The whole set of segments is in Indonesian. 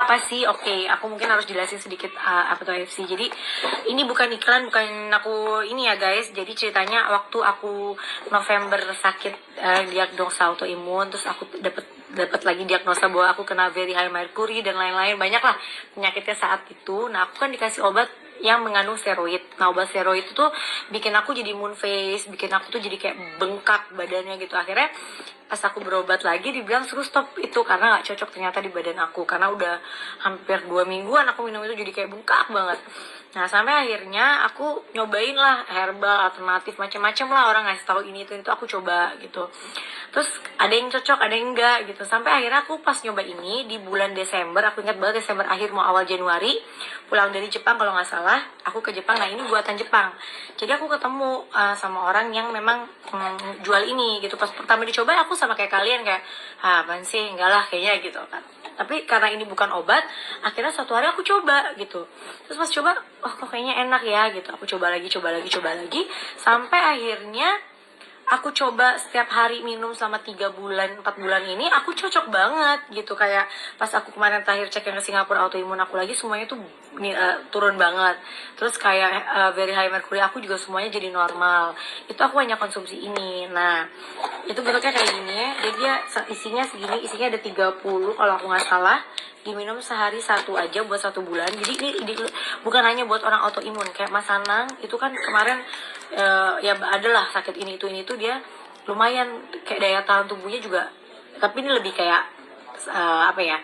apa sih? Oke, aku mungkin harus jelasin sedikit apa tuh AFC. Jadi ini bukan iklan, bukan aku ini ya guys. Jadi ceritanya waktu aku November sakit diagnosa autoimun, terus aku dapat lagi diagnosa bahwa aku kena very high mercury dan lain-lain, banyak lah penyakitnya saat itu. Nah aku kan dikasih obat yang mengandung steroid. Nah obat steroid itu tuh bikin aku jadi moon face, bikin aku tuh jadi kayak bengkak badannya gitu. Akhirnya pas aku berobat lagi dibilang suruh stop itu karena nggak cocok ternyata di badan aku, karena udah hampir 2 mingguan aku minum itu jadi kayak bengkak banget. Nah sampai akhirnya aku nyobain lah herbal alternatif macam-macam lah, orang ngasih tahu ini itu aku coba gitu. Terus ada yang cocok ada yang enggak gitu, sampai akhirnya aku pas nyoba ini di bulan Desember, aku ingat banget Desember akhir mau awal Januari, pulang dari Jepang kalau nggak salah, aku ke Jepang. Nah ini buatan Jepang, jadi aku ketemu sama orang yang memang jual ini gitu. Pas pertama dicoba aku sama kayak kalian, kayak apaan sih, enggak lah kayaknya gitu kan. Tapi karena ini bukan obat, akhirnya suatu hari aku coba gitu. Terus pas coba, oh kok kayaknya enak ya gitu. Aku coba lagi, sampai akhirnya aku coba setiap hari minum selama 3 bulan, 4 bulan ini aku cocok banget gitu. Kayak pas aku kemarin terakhir cek yang ke Singapura autoimun aku lagi, semuanya tuh turun banget. Terus kayak very high mercury aku juga semuanya jadi normal. Itu aku hanya konsumsi ini. Nah itu bentuknya kayak gini ya. Jadi dia isinya segini, isinya ada 30 kalau aku nggak salah. Diminum sehari 1 aja buat 1 bulan. Jadi ini bukan hanya buat orang autoimun. Kayak Mas Anang itu kan kemarin ya adalah sakit ini itu dia lumayan kayak daya tahan tubuhnya juga. Tapi ini lebih kayak apa ya?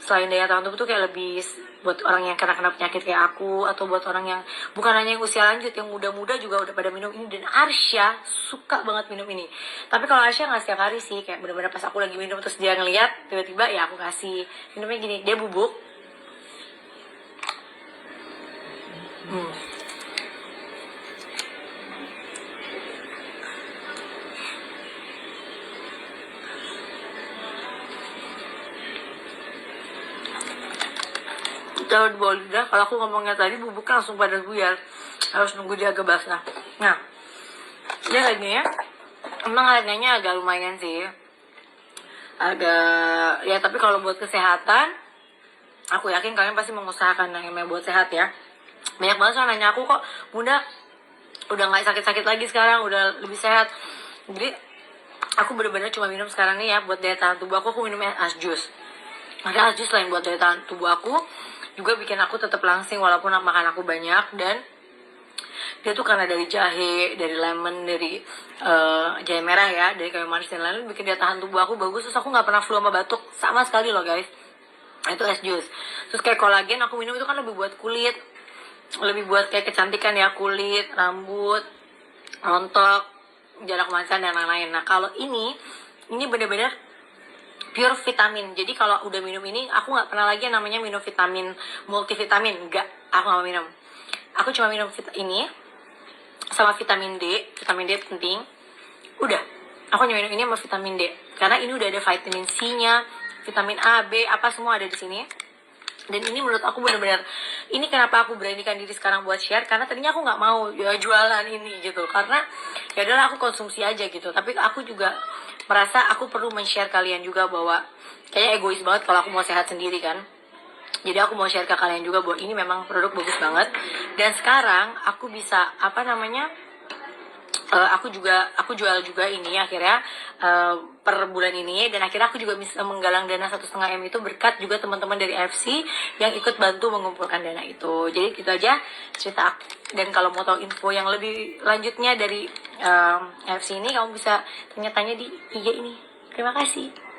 Selain daya tahan tubuh tuh kayak lebih buat orang yang kena penyakit kayak aku, atau buat orang yang bukan hanya yang usia lanjut, yang muda-muda juga udah pada minum ini. Dan Arsya suka banget minum ini. Tapi kalau Arsya nggak setiap hari sih, kayak bener-bener pas aku lagi minum terus dia ngeliat tiba-tiba ya aku kasih minumnya gini. Dia bubuk. Kalau di bawah lidah, kalau aku ngomongnya tadi bubuknya langsung pada buyar, harus nunggu dia agak basah. Nah dia harganya emang harganya agak lumayan sih, agak ya, tapi kalau buat kesehatan aku yakin kalian pasti mengusahakan yang namanya buat sehat ya. Banyak banget soal nanya aku, kok Bunda udah nggak sakit-sakit lagi sekarang, udah lebih sehat. Jadi aku bener-bener cuma minum sekarang nih ya buat daya tahan tubuh aku minumnya Asjus. Makanya Asjus selain buat daya tahan tubuh aku juga bikin aku tetap langsing walaupun makan aku banyak. Dan dia tuh karena dari jahe, dari lemon, dari jahe merah ya, dari kayu manis dan lain-lain, bikin daya tahan tubuh aku bagus. Terus aku nggak pernah flu sama batuk sama sekali loh guys. Itu es jus. Terus kayak kolagen aku minum itu kan lebih buat kulit, lebih buat kayak kecantikan ya, kulit, rambut, rontok, jarak macan dan lain-lain. Nah kalau ini bener-bener pure vitamin. Jadi kalau udah minum ini, aku nggak pernah lagi yang namanya minum vitamin multivitamin. Enggak, aku nggak mau minum. Aku cuma minum ini sama vitamin D. Vitamin D penting. Udah, aku hanya minum ini sama vitamin D. Karena ini udah ada vitamin C-nya, vitamin A, B, apa semua ada di sini. Dan ini menurut aku benar-benar, ini kenapa aku beranikan diri sekarang buat share, karena tadinya aku nggak mau ya jualan ini gitu, karena ya adalah aku konsumsi aja gitu. Tapi aku juga merasa aku perlu men-share kalian juga bahwa kayaknya egois banget kalau aku mau sehat sendiri kan. Jadi aku mau share ke kalian juga bahwa ini memang produk bagus banget. Dan sekarang aku bisa aku jual juga ini akhirnya per bulan ini. Dan akhirnya aku juga bisa menggalang dana 1,5 M itu berkat juga teman-teman dari AFC yang ikut bantu mengumpulkan dana itu. Jadi gitu aja cerita aku. Dan kalau mau tahu info yang lebih lanjutnya dari AFC ini, kamu bisa tanya-tanya di IG ini. Terima kasih.